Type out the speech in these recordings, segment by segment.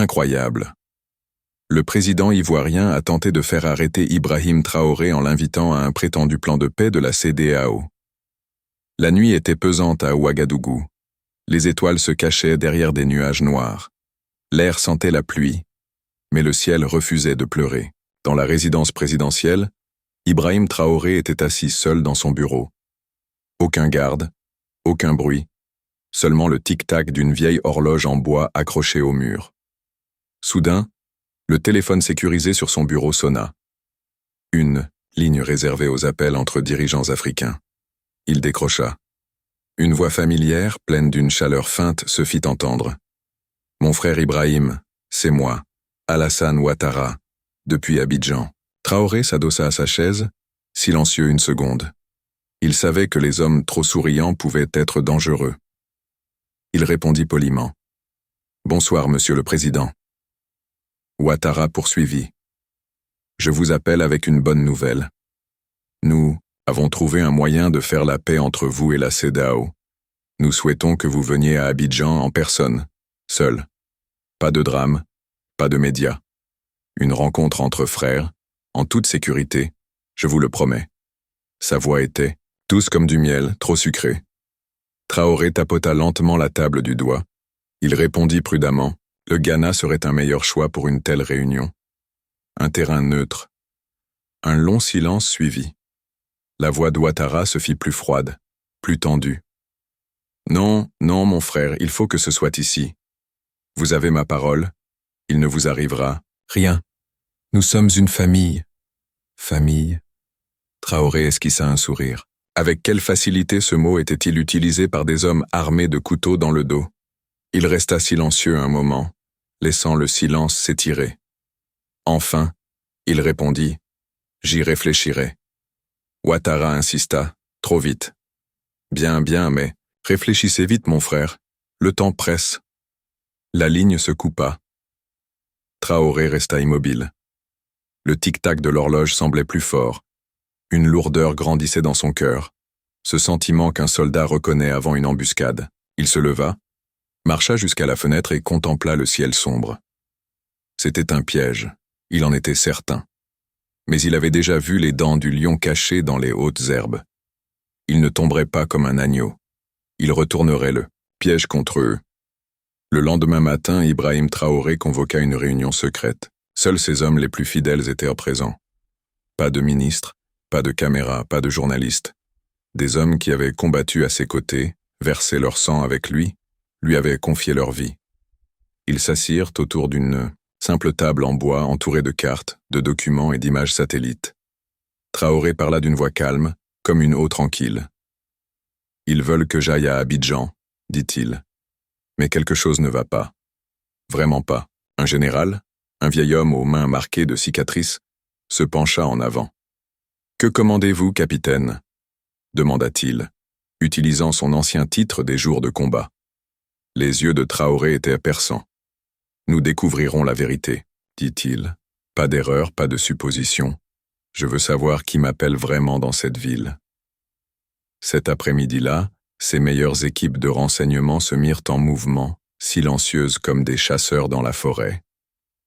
Incroyable. Le président ivoirien a tenté de faire arrêter Ibrahim Traoré en l'invitant à un prétendu plan de paix de la CEDEAO. La nuit était pesante à Ouagadougou. Les étoiles se cachaient derrière des nuages noirs. L'air sentait la pluie, mais le ciel refusait de pleurer. Dans la résidence présidentielle, Ibrahim Traoré était assis seul dans son bureau. Aucun garde, aucun bruit, seulement le tic-tac d'une vieille horloge en bois accrochée au mur. Soudain, le téléphone sécurisé sur son bureau sonna. Une ligne réservée aux appels entre dirigeants africains. Il décrocha. Une voix familière, pleine d'une chaleur feinte, se fit entendre. « Mon frère Ibrahim, c'est moi, Alassane Ouattara, depuis Abidjan. » Traoré s'adossa à sa chaise, silencieux une seconde. Il savait que les hommes trop souriants pouvaient être dangereux. Il répondit poliment. « Bonsoir, monsieur le président. » Ouattara poursuivit. « Je vous appelle avec une bonne nouvelle. Nous avons trouvé un moyen de faire la paix entre vous et la CEDEAO. Nous souhaitons que vous veniez à Abidjan en personne, seul. Pas de drame, pas de médias. Une rencontre entre frères, en toute sécurité, je vous le promets. » Sa voix était, douce comme du miel, trop sucrée. Traoré tapota lentement la table du doigt. Il répondit prudemment. Le Ghana serait un meilleur choix pour une telle réunion. Un terrain neutre. Un long silence suivit. La voix d'Ouattara se fit plus froide, plus tendue. « Non, non, mon frère, il faut que ce soit ici. Vous avez ma parole, il ne vous arrivera rien. Nous sommes une famille. » Famille. Traoré esquissa un sourire. Avec quelle facilité ce mot était-il utilisé par des hommes armés de couteaux dans le dos? Il resta silencieux un moment, laissant le silence s'étirer. Enfin, il répondit « J'y réfléchirai. » Ouattara insista, trop vite. « Bien, bien, mais réfléchissez vite, mon frère. Le temps presse. » La ligne se coupa. Traoré resta immobile. Le tic-tac de l'horloge semblait plus fort. Une lourdeur grandissait dans son cœur, ce sentiment qu'un soldat reconnaît avant une embuscade. Il se leva, marcha jusqu'à la fenêtre et contempla le ciel sombre. C'était un piège, il en était certain. Mais il avait déjà vu les dents du lion cachées dans les hautes herbes. Il ne tomberait pas comme un agneau. Il retournerait le piège contre eux. Le lendemain matin, Ibrahim Traoré convoqua une réunion secrète. Seuls ses hommes les plus fidèles étaient présents. Pas de ministre, pas de caméra, pas de journalistes. Des hommes qui avaient combattu à ses côtés, versé leur sang avec lui avaient confié leur vie. Ils s'assirent autour d'une simple table en bois entourée de cartes, de documents et d'images satellites. Traoré parla d'une voix calme, comme une eau tranquille. « Ils veulent que j'aille à Abidjan, » dit-il. « Mais quelque chose ne va pas. Vraiment pas. » Un général, un vieil homme aux mains marquées de cicatrices, se pencha en avant. « Que commandez-vous, capitaine ?» demanda-t-il, utilisant son ancien titre des jours de combat. Les yeux de Traoré étaient perçants. « Nous découvrirons la vérité, » dit-il. « Pas d'erreur, pas de supposition. Je veux savoir qui m'appelle vraiment dans cette ville. » Cet après-midi-là, ses meilleures équipes de renseignement se mirent en mouvement, silencieuses comme des chasseurs dans la forêt.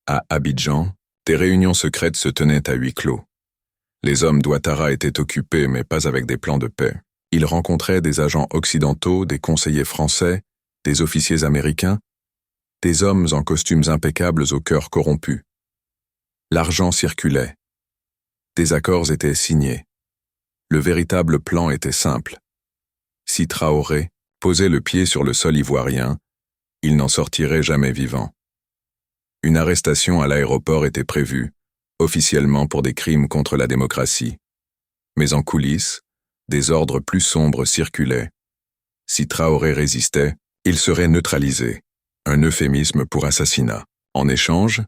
À Abidjan, des réunions secrètes se tenaient à huis clos. Les hommes d'Ouattara étaient occupés, mais pas avec des plans de paix. Ils rencontraient des agents occidentaux, des conseillers français, des officiers américains, des hommes en costumes impeccables au cœur corrompu. L'argent circulait. Des accords étaient signés. Le véritable plan était simple. Si Traoré posait le pied sur le sol ivoirien, il n'en sortirait jamais vivant. Une arrestation à l'aéroport était prévue, officiellement pour des crimes contre la démocratie. Mais en coulisses, des ordres plus sombres circulaient. Si Traoré résistait, il serait neutralisé, un euphémisme pour assassinat. En échange,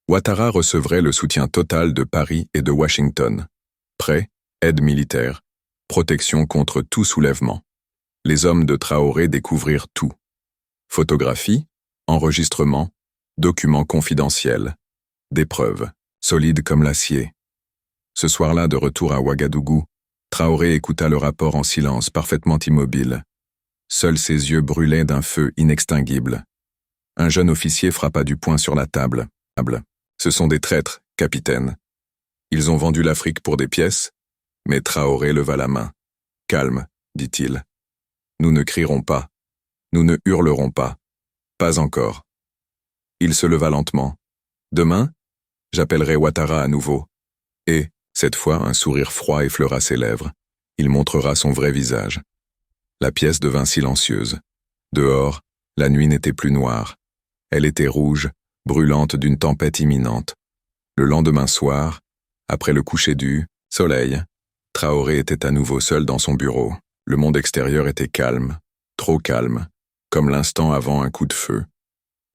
Ouattara recevrait le soutien total de Paris et de Washington. Prêt, aide militaire, protection contre tout soulèvement. Les hommes de Traoré découvrirent tout. Photographies, enregistrements, documents confidentiels, des preuves, solides comme l'acier. Ce soir-là, de retour à Ouagadougou, Traoré écouta le rapport en silence, parfaitement immobile. Seuls ses yeux brûlaient d'un feu inextinguible. Un jeune officier frappa du poing sur la table. Ce sont des traîtres, capitaine. Ils ont vendu l'Afrique pour des pièces, mais Traoré leva la main. Calme, dit-il. Nous ne crierons pas. Nous ne hurlerons pas. Pas encore. Il se leva lentement. Demain, j'appellerai Ouattara à nouveau. Et, cette fois, un sourire froid effleura ses lèvres. Il montrera son vrai visage. La pièce devint silencieuse. Dehors, la nuit n'était plus noire. Elle était rouge, brûlante d'une tempête imminente. Le lendemain soir, après le coucher du soleil, Traoré était à nouveau seul dans son bureau. Le monde extérieur était calme, trop calme, comme l'instant avant un coup de feu.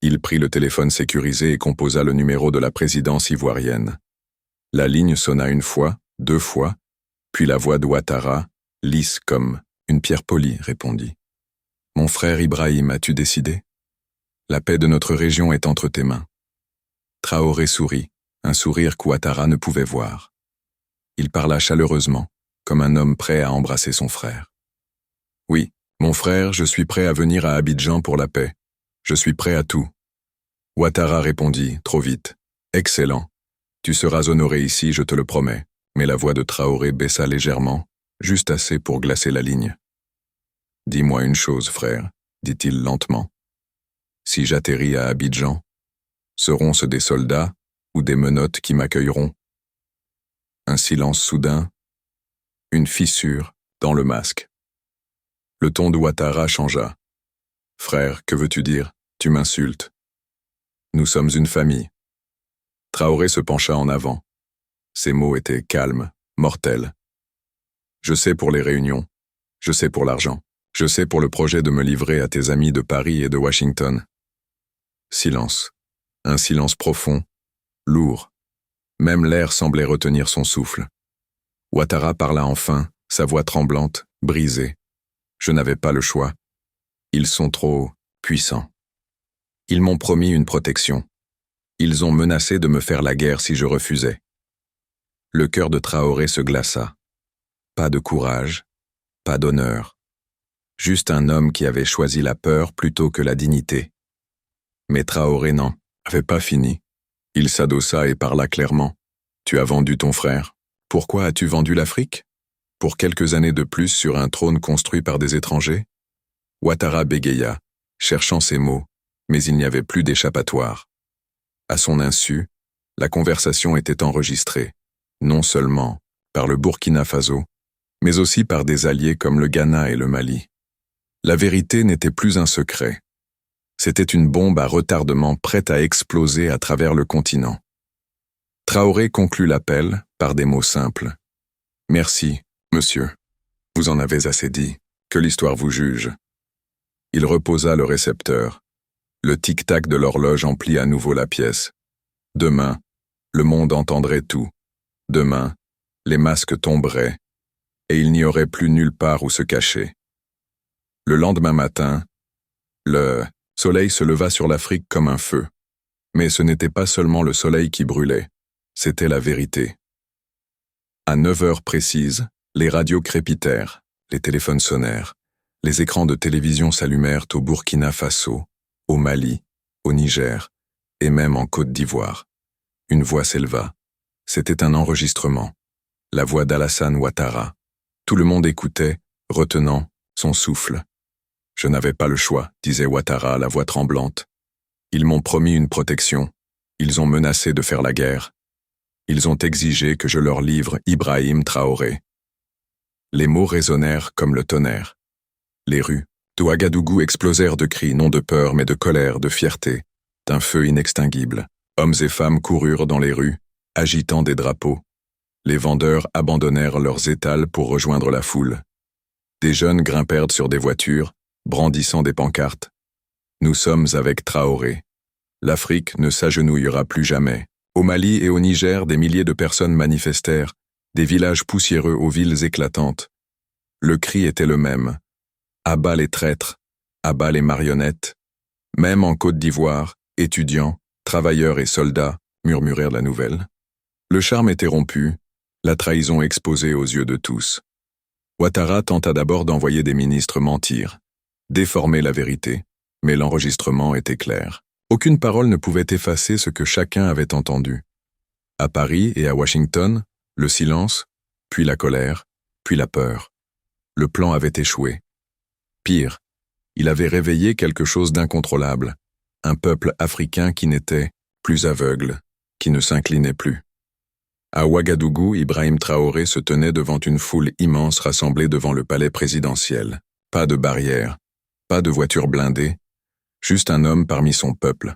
Il prit le téléphone sécurisé et composa le numéro de la présidence ivoirienne. La ligne sonna une fois, 2 fois, puis la voix d'Ouattara, lisse comme une pierre polie, répondit. « Mon frère Ibrahim, as-tu décidé? La paix de notre région est entre tes mains. » Traoré sourit, un sourire qu'Ouattara ne pouvait voir. Il parla chaleureusement, comme un homme prêt à embrasser son frère. « Oui, mon frère, je suis prêt à venir à Abidjan pour la paix. Je suis prêt à tout. » Ouattara répondit, trop vite. « Excellent. Tu seras honoré ici, je te le promets. » Mais la voix de Traoré baissa légèrement, juste assez pour glacer la ligne. « Dis-moi une chose, frère, » dit-il lentement. « Si j'atterris à Abidjan, seront-ce des soldats ou des menottes qui m'accueilleront ?» Un silence soudain, une fissure dans le masque. Le ton de Ouattara changea. « Frère, que veux-tu dire? Tu m'insultes. Nous sommes une famille. » Traoré se pencha en avant. Ses mots étaient calmes, mortels. « Je sais pour les réunions. Je sais pour l'argent. Je sais pour le projet de me livrer à tes amis de Paris et de Washington. » Silence. Un silence profond, lourd. Même l'air semblait retenir son souffle. Ouattara parla enfin, sa voix tremblante, brisée. « Je n'avais pas le choix. Ils sont trop puissants. Ils m'ont promis une protection. Ils ont menacé de me faire la guerre si je refusais. » Le cœur de Traoré se glaça. Pas de courage, pas d'honneur. Juste un homme qui avait choisi la peur plutôt que la dignité. Mais Traoré n'en avait pas fini. Il s'adossa et parla clairement. « Tu as vendu ton frère. Pourquoi as-tu vendu l'Afrique? Pour quelques années de plus sur un trône construit par des étrangers ?» Ouattara bégaya, cherchant ses mots, mais il n'y avait plus d'échappatoire. À son insu, la conversation était enregistrée, non seulement par le Burkina Faso, mais aussi par des alliés comme le Ghana et le Mali. La vérité n'était plus un secret. C'était une bombe à retardement prête à exploser à travers le continent. Traoré conclut l'appel par des mots simples. « Merci, monsieur. Vous en avez assez dit. Que l'histoire vous juge. » Il reposa le récepteur. Le tic-tac de l'horloge emplit à nouveau la pièce. Demain, le monde entendrait tout. Demain, les masques tomberaient, et il n'y aurait plus nulle part où se cacher. Le lendemain matin, le soleil se leva sur l'Afrique comme un feu. Mais ce n'était pas seulement le soleil qui brûlait, c'était la vérité. À 9 heures précises, les radios crépitèrent, les téléphones sonnèrent, les écrans de télévision s'allumèrent au Burkina Faso, au Mali, au Niger, et même en Côte d'Ivoire. Une voix s'éleva. C'était un enregistrement. La voix d'Alassane Ouattara. Tout le monde écoutait, retenant son souffle. « Je n'avais pas le choix, » disait Ouattara, la voix tremblante. « Ils m'ont promis une protection. Ils ont menacé de faire la guerre. Ils ont exigé que je leur livre Ibrahim Traoré. » Les mots résonnèrent comme le tonnerre. Les rues d'Ouagadougou explosèrent de cris, non de peur, mais de colère, de fierté, d'un feu inextinguible. Hommes et femmes coururent dans les rues, agitant des drapeaux. Les vendeurs abandonnèrent leurs étals pour rejoindre la foule. Des jeunes grimpèrent sur des voitures, brandissant des pancartes. « Nous sommes avec Traoré. L'Afrique ne s'agenouillera plus jamais. » Au Mali et au Niger, des milliers de personnes manifestèrent, des villages poussiéreux aux villes éclatantes. Le cri était le même. « À bas les traîtres, à bas les marionnettes. » Même en Côte d'Ivoire, étudiants, travailleurs et soldats murmurèrent la nouvelle. Le charme était rompu, la trahison exposée aux yeux de tous. Ouattara tenta d'abord d'envoyer des ministres mentir, déformer la vérité, mais l'enregistrement était clair. Aucune parole ne pouvait effacer ce que chacun avait entendu. À Paris et à Washington, le silence, puis la colère, puis la peur. Le plan avait échoué. Pire, il avait réveillé quelque chose d'incontrôlable, un peuple africain qui n'était plus aveugle, qui ne s'inclinait plus. À Ouagadougou, Ibrahim Traoré se tenait devant une foule immense rassemblée devant le palais présidentiel. Pas de barrière, pas de voiture blindée, juste un homme parmi son peuple.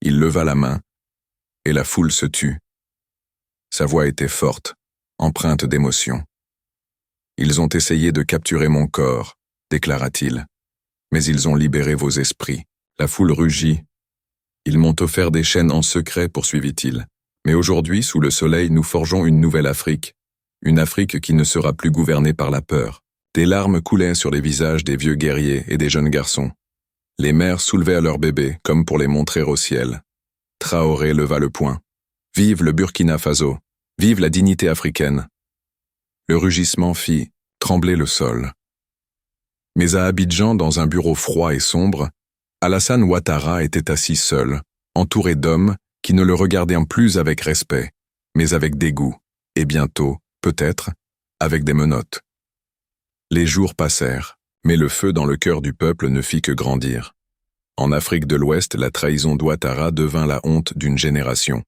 Il leva la main, et la foule se tut. Sa voix était forte, empreinte d'émotion. « Ils ont essayé de capturer mon corps, déclara-t-il, mais ils ont libéré vos esprits. » La foule rugit. « Ils m'ont offert des chaînes en secret, poursuivit-il. Mais aujourd'hui, sous le soleil, nous forgeons une nouvelle Afrique. Une Afrique qui ne sera plus gouvernée par la peur. » Des larmes coulaient sur les visages des vieux guerriers et des jeunes garçons. Les mères soulevaient leurs bébés, comme pour les montrer au ciel. Traoré leva le poing. « Vive le Burkina Faso! Vive la dignité africaine !» Le rugissement fit trembler le sol. Mais à Abidjan, dans un bureau froid et sombre, Alassane Ouattara était assis seul, entouré d'hommes qui ne le regardaient plus avec respect, mais avec dégoût, et bientôt, peut-être, avec des menottes. Les jours passèrent, mais le feu dans le cœur du peuple ne fit que grandir. En Afrique de l'Ouest, la trahison d'Ouattara devint la honte d'une génération.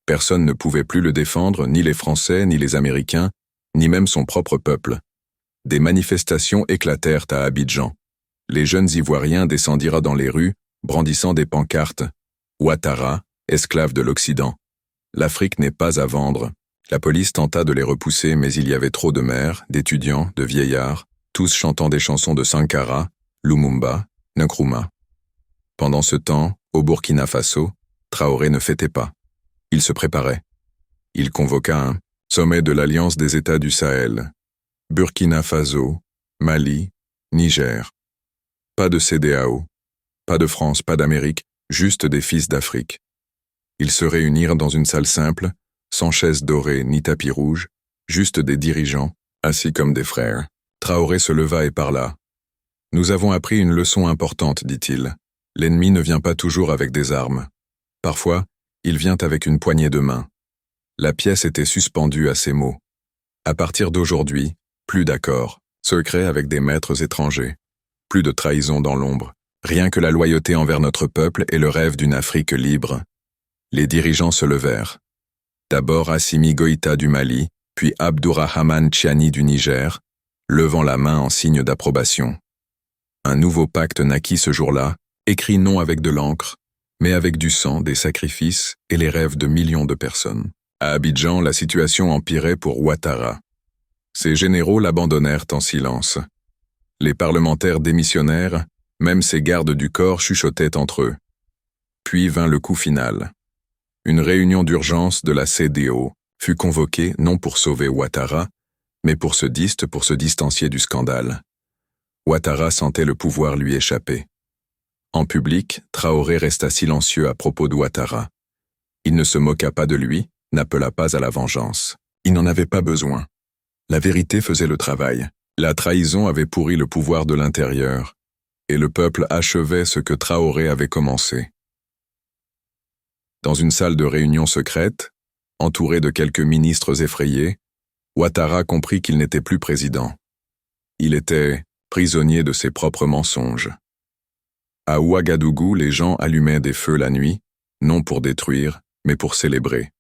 Personne ne pouvait plus le défendre, ni les Français, ni les Américains, ni même son propre peuple. Des manifestations éclatèrent à Abidjan. Les jeunes Ivoiriens descendirent dans les rues, brandissant des pancartes. Ouattara, esclave de l'Occident. L'Afrique n'est pas à vendre. La police tenta de les repousser, mais il y avait trop de mères, d'étudiants, de vieillards, tous chantant des chansons de Sankara, Lumumba, Nkrumah. Pendant ce temps, au Burkina Faso, Traoré ne fêtait pas. Il se préparait. Il convoqua un sommet de l'Alliance des États du Sahel. Burkina Faso, Mali, Niger. Pas de CEDEAO, pas de France, pas d'Amérique, juste des fils d'Afrique. Ils se réunirent dans une salle simple, sans chaises dorées ni tapis rouge, juste des dirigeants, assis comme des frères. Traoré se leva et parla. « Nous avons appris une leçon importante, dit-il. L'ennemi ne vient pas toujours avec des armes. Parfois, il vient avec une poignée de main. » La pièce était suspendue à ces mots. À partir d'aujourd'hui, plus d'accords, secrets avec des maîtres étrangers. Plus de trahison dans l'ombre. Rien que la loyauté envers notre peuple et le rêve d'une Afrique libre. Les dirigeants se levèrent. D'abord Assimi Goïta du Mali, puis Abdourahmane Tchiani du Niger, levant la main en signe d'approbation. Un nouveau pacte naquit ce jour-là, écrit non avec de l'encre, mais avec du sang, des sacrifices et les rêves de millions de personnes. À Abidjan, la situation empirait pour Ouattara. Ses généraux l'abandonnèrent en silence. Les parlementaires démissionnèrent, même ses gardes du corps chuchotaient entre eux. Puis vint le coup final. Une réunion d'urgence de la CEDEAO fut convoquée non pour sauver Ouattara, mais pour se distancier du scandale. Ouattara sentait le pouvoir lui échapper. En public, Traoré resta silencieux à propos d'Ouattara. Il ne se moqua pas de lui, n'appela pas à la vengeance. Il n'en avait pas besoin. La vérité faisait le travail. La trahison avait pourri le pouvoir de l'intérieur, et le peuple achevait ce que Traoré avait commencé. Dans une salle de réunion secrète, entouré de quelques ministres effrayés, Ouattara comprit qu'il n'était plus président. Il était prisonnier de ses propres mensonges. À Ouagadougou, les gens allumaient des feux la nuit, non pour détruire, mais pour célébrer.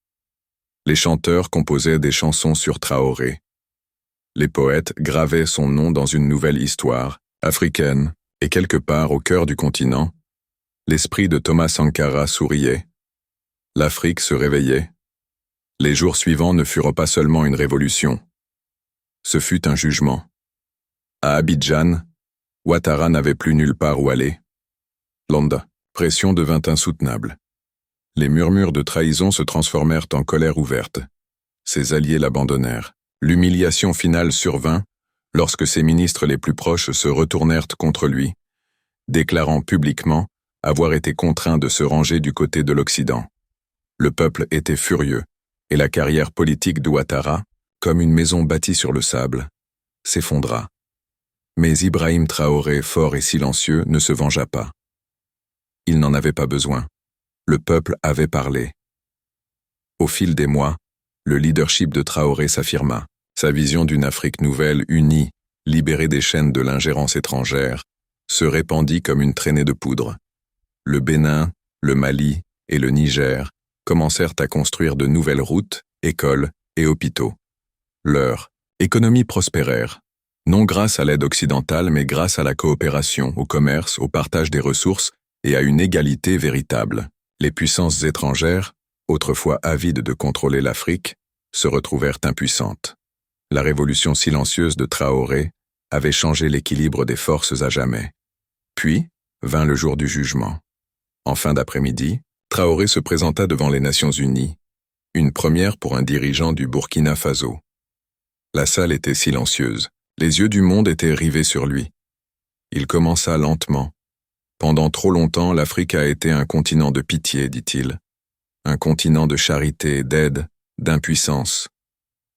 Les chanteurs composaient des chansons sur Traoré. Les poètes gravaient son nom dans une nouvelle histoire, africaine, et quelque part au cœur du continent, l'esprit de Thomas Sankara souriait. L'Afrique se réveillait. Les jours suivants ne furent pas seulement une révolution. Ce fut un jugement. À Abidjan, Ouattara n'avait plus nulle part où aller. Landa, pression devint insoutenable. Les murmures de trahison se transformèrent en colère ouverte. Ses alliés l'abandonnèrent. L'humiliation finale survint lorsque ses ministres les plus proches se retournèrent contre lui, déclarant publiquement avoir été contraints de se ranger du côté de l'Occident. Le peuple était furieux, et la carrière politique d'Ouattara, comme une maison bâtie sur le sable, s'effondra. Mais Ibrahim Traoré, fort et silencieux, ne se vengea pas. Il n'en avait pas besoin. Le peuple avait parlé. Au fil des mois, le leadership de Traoré s'affirma. Sa vision d'une Afrique nouvelle, unie, libérée des chaînes de l'ingérence étrangère, se répandit comme une traînée de poudre. Le Bénin, le Mali et le Niger commencèrent à construire de nouvelles routes, écoles et hôpitaux. Leur économie prospérèrent, non grâce à l'aide occidentale mais grâce à la coopération, au commerce, au partage des ressources et à une égalité véritable. Les puissances étrangères, autrefois avides de contrôler l'Afrique, se retrouvèrent impuissantes. La révolution silencieuse de Traoré avait changé l'équilibre des forces à jamais. Puis vint le jour du jugement. En fin d'après-midi, Traoré se présenta devant les Nations Unies, une première pour un dirigeant du Burkina Faso. La salle était silencieuse, les yeux du monde étaient rivés sur lui. Il commença lentement. Pendant trop longtemps, l'Afrique a été un continent de pitié, dit-il. Un continent de charité, d'aide, d'impuissance.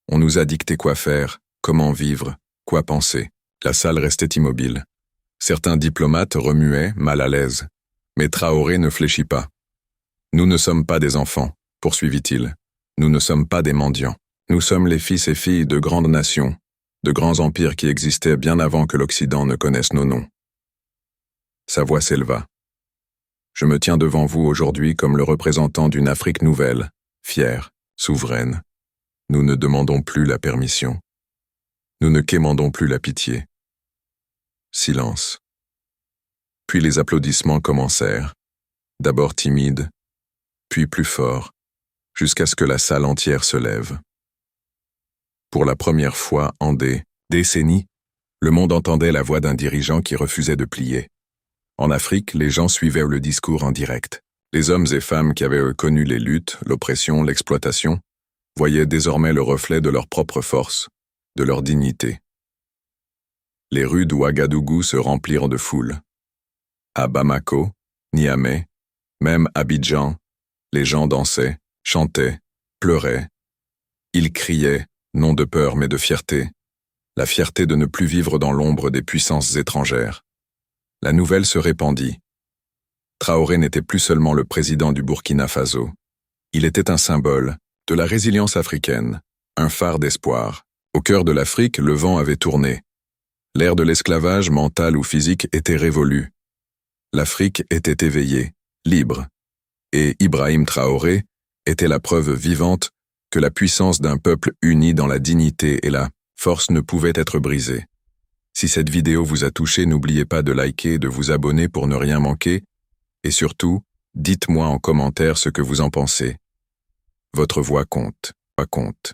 On nous a dicté quoi faire, comment vivre, quoi penser. La salle restait immobile. Certains diplomates remuaient, mal à l'aise. Mais Traoré ne fléchit pas. « Nous ne sommes pas des enfants », poursuivit-il. « Nous ne sommes pas des mendiants. Nous sommes les fils et filles de grandes nations, de grands empires qui existaient bien avant que l'Occident ne connaisse nos noms. » Sa voix s'éleva. « Je me tiens devant vous aujourd'hui comme le représentant d'une Afrique nouvelle, fière, souveraine. Nous ne demandons plus la permission. Nous ne quémandons plus la pitié. » Silence. Puis les applaudissements commencèrent, d'abord timides, puis plus forts, jusqu'à ce que la salle entière se lève. Pour la première fois en des décennies, le monde entendait la voix d'un dirigeant qui refusait de plier. En Afrique, les gens suivaient le discours en direct. Les hommes et femmes qui avaient connu les luttes, l'oppression, l'exploitation, voyaient désormais le reflet de leur propre force, de leur dignité. Les rues d'Ouagadougou se remplirent de foule. À Bamako, Niamey, même Abidjan, les gens dansaient, chantaient, pleuraient. Ils criaient, non de peur mais de fierté, la fierté de ne plus vivre dans l'ombre des puissances étrangères. La nouvelle se répandit. Traoré n'était plus seulement le président du Burkina Faso. Il était un symbole de la résilience africaine, un phare d'espoir. Au cœur de l'Afrique, le vent avait tourné. L'ère de l'esclavage mental ou physique était révolue. L'Afrique était éveillée, libre. Et Ibrahim Traoré était la preuve vivante que la puissance d'un peuple uni dans la dignité et la force ne pouvait être brisée. Si cette vidéo vous a touché, n'oubliez pas de liker et de vous abonner pour ne rien manquer. Et surtout, dites-moi en commentaire ce que vous en pensez. Votre voix compte, pas compte.